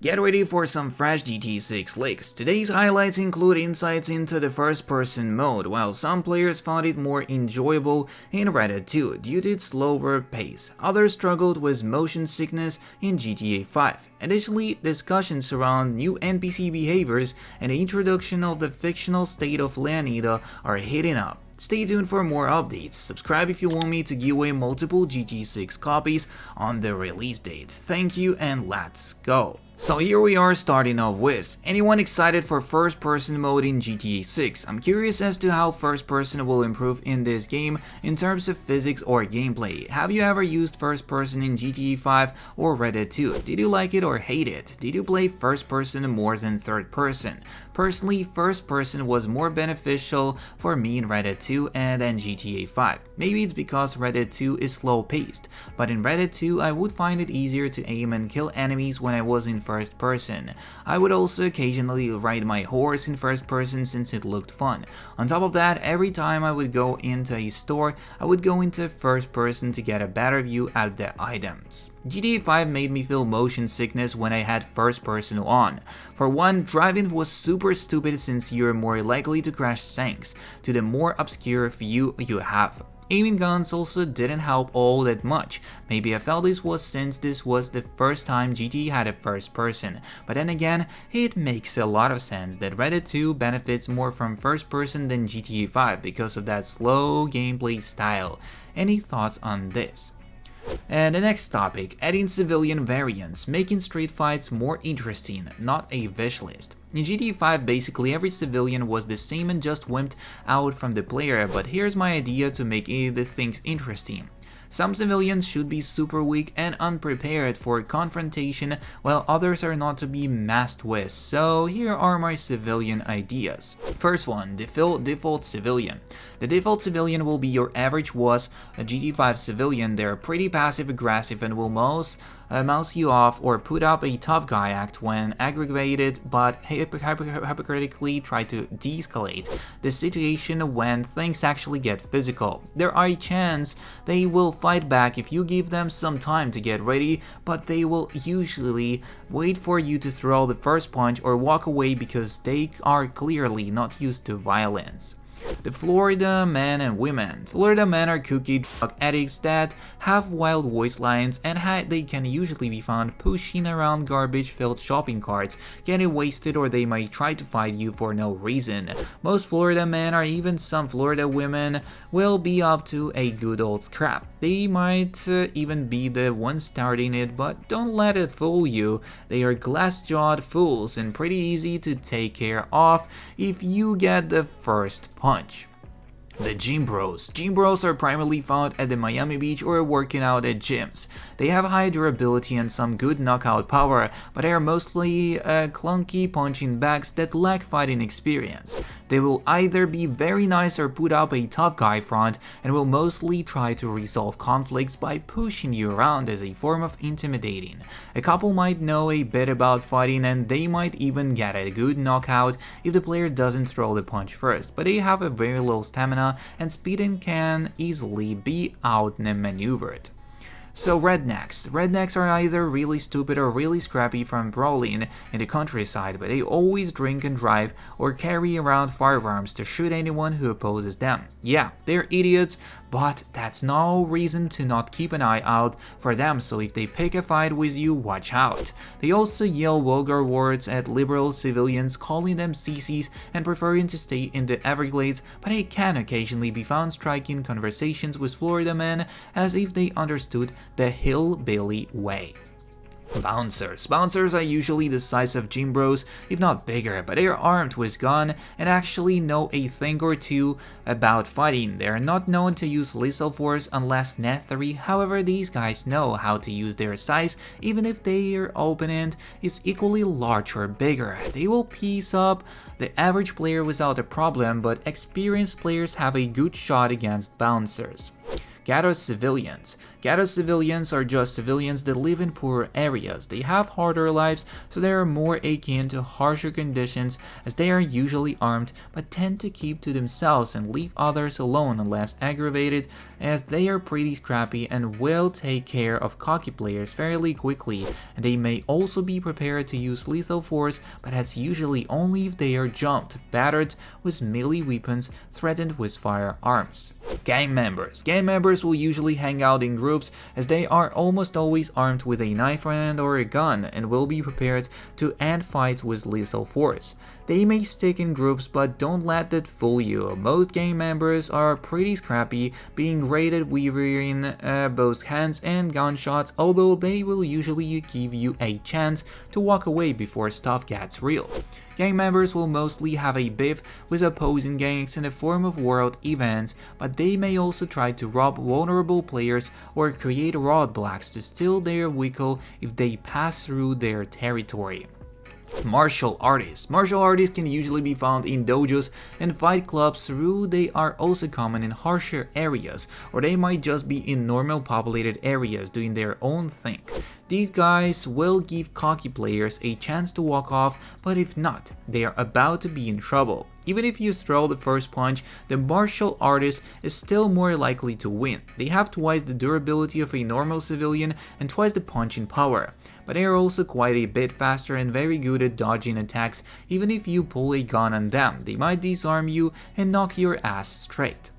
Get ready for some fresh GTA 6 leaks. Today's highlights include insights into the first-person mode, while some players found it more enjoyable in Red Dead 2 due to its slower pace. Others struggled with motion sickness in GTA 5. Additionally, discussions around new NPC behaviors and the introduction of the fictional State of Leonida are heating up. Stay tuned for more updates. Subscribe if you want me to give away multiple GTA 6 copies on the release date. Thank you and let's go. So here we are starting off with, anyone excited for first person mode in GTA 6? I'm curious as to how first person will improve in this game in terms of physics or gameplay. Have you ever used first person in GTA 5 or Red Dead 2? Did you like it or hate it? Did you play first person more than third person? Personally, first person was more beneficial for me in Red Dead 2 and then GTA 5. Maybe it's because Red Dead 2 is slow paced, but in Red Dead 2 I would find it easier to aim and kill enemies when I was in first person. I would also occasionally ride my horse in first person since it looked fun. On top of that, every time I would go into a store, I would go into first person to get a better view at the items. GTA 5 made me feel motion sickness when I had first person on. For one, driving was super stupid since you're more likely to crash thanks to the more obscure view you have. Aiming guns also didn't help all that much. Maybe I felt this was since this was the first time GTA had a first person, but then again, it makes a lot of sense that Red Dead 2 benefits more from first person than GTA 5 because of that slow gameplay style. Any thoughts on this? And the next topic, adding civilian variants, making street fights more interesting, not a wish list. In GTA 5, basically every civilian was the same and just wimped out from the player, but here's my idea to make the things interesting. Some civilians should be super weak and unprepared for confrontation, while others are not to be messed with, so here are my civilian ideas. First one, default civilian. The default civilian will be your average WAS, a GTA 5 civilian. They're pretty passive aggressive and will mouse you off or put up a tough guy act when aggravated, but hypocritically try to de-escalate the situation when things actually get physical. There are a chance they will fight back if you give them some time to get ready, but they will usually wait for you to throw the first punch or walk away because they are clearly not used to violence. The Florida men and women. Florida men are cookie drug addicts that have wild voice lines and they can usually be found pushing around garbage-filled shopping carts, getting wasted, or they might try to fight you for no reason. Most Florida men, or even some Florida women, will be up to a good old scrap. They might even be the ones starting it, but don't let it fool you. They are glass-jawed fools and pretty easy to take care of if you get the first punch. The Gym Bros. Gym Bros are primarily found at the Miami Beach or working out at gyms. They have high durability and some good knockout power, but they are mostly clunky punching bags that lack fighting experience. They will either be very nice or put up a tough guy front and will mostly try to resolve conflicts by pushing you around as a form of intimidating. A couple might know a bit about fighting and they might even get a good knockout if the player doesn't throw the punch first, but they have a very low stamina and speed and can easily be outmaneuvered. So rednecks. Rednecks are either really stupid or really scrappy from brawling in the countryside, but they always drink and drive or carry around firearms to shoot anyone who opposes them. Yeah, they're idiots, but that's no reason to not keep an eye out for them, so if they pick a fight with you, watch out. They also yell vulgar words at liberal civilians, calling them sissies and preferring to stay in the Everglades, but they can occasionally be found striking conversations with Florida men as if they understood the hillbilly way. Bouncers. Bouncers are usually the size of Gym Bros, if not bigger, but they are armed with gun and actually know a thing or two about fighting. They are not known to use lethal force unless necessary. However, these guys know how to use their size even if their opponent is equally large or bigger. They will piece up the average player without a problem, but experienced players have a good shot against bouncers. Ghetto civilians. Ghetto civilians are just civilians that live in poorer areas. They have harder lives, so they are more akin to harsher conditions, as they are usually armed but tend to keep to themselves and leave others alone unless aggravated, as they are pretty scrappy and will take care of cocky players fairly quickly, and they may also be prepared to use lethal force, but that's usually only if they are jumped, battered with melee weapons, threatened with firearms. Gang members. Gang members will usually hang out in groups, as they are almost always armed with a knife or a gun and will be prepared to end fights with lethal force. They may stick in groups, but don't let that fool you. Most gang members are pretty scrappy, being rated wearing both hands and gunshots, although they will usually give you a chance to walk away before stuff gets real. Gang members will mostly have a beef with opposing gangs in the form of world events, but they may also try to rob vulnerable players or create roadblocks to steal their vehicle if they pass through their territory. Martial artists. Martial artists can usually be found in dojos and fight clubs, though they are also common in harsher areas, or they might just be in normal populated areas doing their own thing. These guys will give cocky players a chance to walk off, but if not, they are about to be in trouble. Even if you throw the first punch, the martial artist is still more likely to win. They have twice the durability of a normal civilian and twice the punching power, but they are also quite a bit faster and very good at dodging attacks. Even if you pull a gun on them, they might disarm you and knock your ass straight.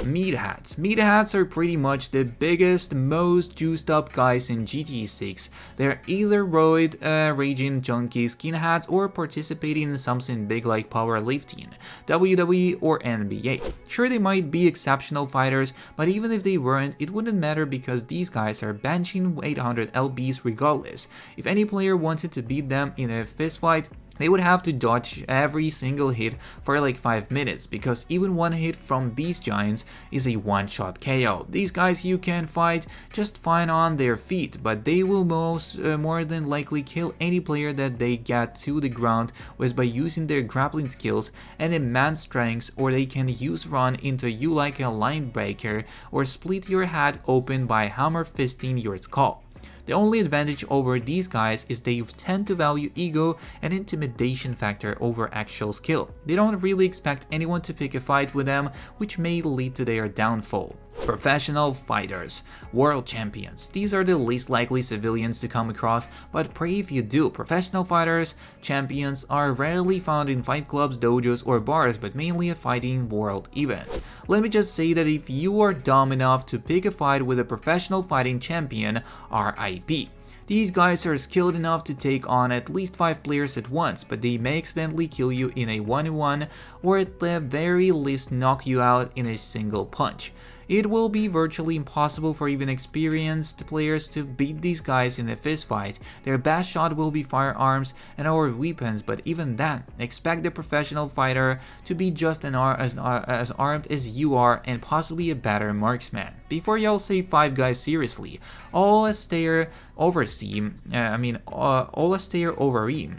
Meatheads. Meatheads are pretty much the biggest, most juiced up guys in GTA 6. They're either roid, raging junkies, skinheads, or participating in something big like powerlifting, WWE, or NBA. Sure, they might be exceptional fighters, but even if they weren't, it wouldn't matter because these guys are benching 800 lbs regardless. If any player wanted to beat them in a fistfight, they would have to dodge every single hit for like 5 minutes, because even one hit from these giants is a one-shot KO. These guys you can fight just fine on their feet, but they will more than likely kill any player that they get to the ground with by using their grappling skills and immense strengths, or they can use run into you like a line breaker or split your head open by hammer fisting your skull. The only advantage over these guys is they tend to value ego and intimidation factor over actual skill. They don't really expect anyone to pick a fight with them, which may lead to their downfall. Professional fighters. World champions. These are the least likely civilians to come across, but pray if you do. Professional fighters, champions, are rarely found in fight clubs, dojos, or bars, but mainly at fighting world events. Let me just say that if you are dumb enough to pick a fight with a professional fighting champion, RIP. These guys are skilled enough to take on at least 5 players at once, but they may accidentally kill you in a 1v1, or at the very least knock you out in a single punch. It will be virtually impossible for even experienced players to beat these guys in a fistfight. Their best shot will be firearms and or weapons, but even then, expect the professional fighter to be just as armed as you are and possibly a better marksman. Before y'all say Five Guys seriously, Alastair Overeem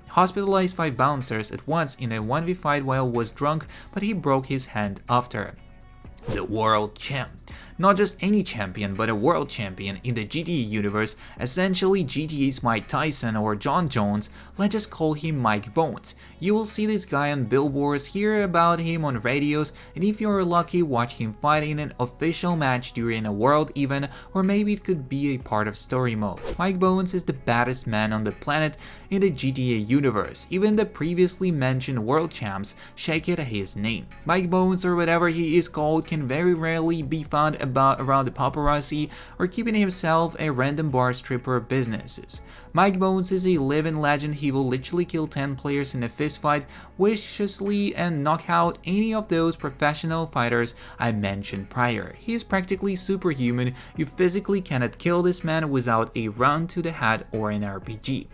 hospitalized 5 bouncers at once in a 1v fight while was drunk, but he broke his hand after. The World Champ. Not just any champion, but a world champion in the GTA universe, essentially GTA's Mike Tyson or John Jones. Let's just call him Mike Bones. You will see this guy on billboards, hear about him on radios, and if you're lucky, watch him fight in an official match during a world event, or maybe it could be a part of story mode. Mike Bones is the baddest man on the planet in the GTA universe. Even the previously mentioned world champs shake it at his name. Mike Bones, or whatever he is called, can very rarely be found around the paparazzi or keeping himself a random bar stripper businesses. Mike Bones is a living legend. He will literally kill 10 players in a fistfight viciously and knock out any of those professional fighters I mentioned prior. He is practically superhuman. You physically cannot kill this man without a round to the head or an RPG.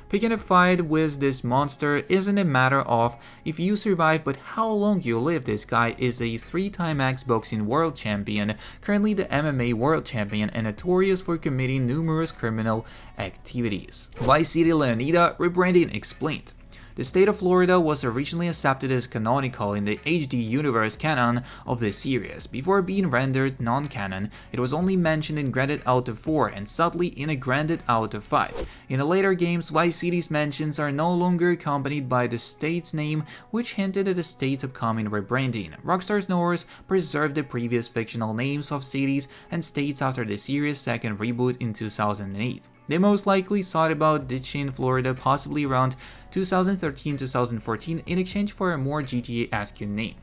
Picking a fight with this monster isn't a matter of if you survive but how long you live. This guy is a 3-time Xboxing world champion, currently the MMA world champion, and notorious for committing numerous criminal activities. Vice City Leonida rebranding explained. The state of Florida was originally accepted as canonical in the HD universe canon of the series. Before being rendered non-canon, it was only mentioned in Grand Theft Auto 4 and subtly in a Grand Theft Auto 5. In the later games, Vice City's mentions are no longer accompanied by the state's name, which hinted at the state's upcoming rebranding. Rockstar's knowers preserved the previous fictional names of cities and states after the series' second reboot in 2008. They most likely thought about ditching Florida possibly around 2013-2014 in exchange for a more GTA-esque name.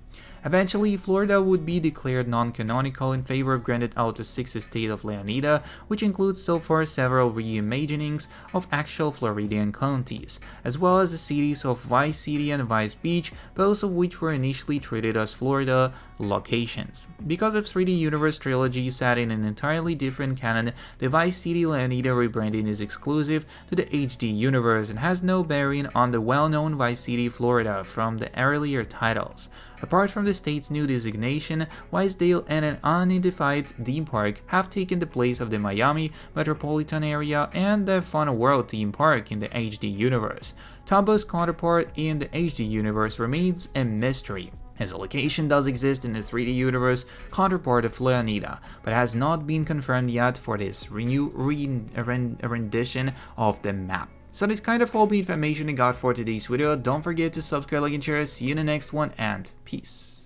Eventually, Florida would be declared non-canonical in favor of Grand Theft Auto 6's State of Leonida, which includes so far several reimaginings of actual Floridian counties, as well as the cities of Vice City and Vice Beach, both of which were initially treated as Florida locations. Because of 3D Universe trilogy set in an entirely different canon, the Vice City Leonida rebranding is exclusive to the HD universe and has no bearing on the well-known Vice City, Florida from the earlier titles. Apart from the state's new designation, Wisedale and an unidentified theme park have taken the place of the Miami metropolitan area and the Fun World theme park in the HD universe. Tambo's counterpart in the HD universe remains a mystery, as a location does exist in the 3D universe counterpart of Leonida, but has not been confirmed yet for this new rendition of the map. So that's kind of all the information I got for today's video. Don't forget to subscribe, like, and share. See you in the next one, and peace.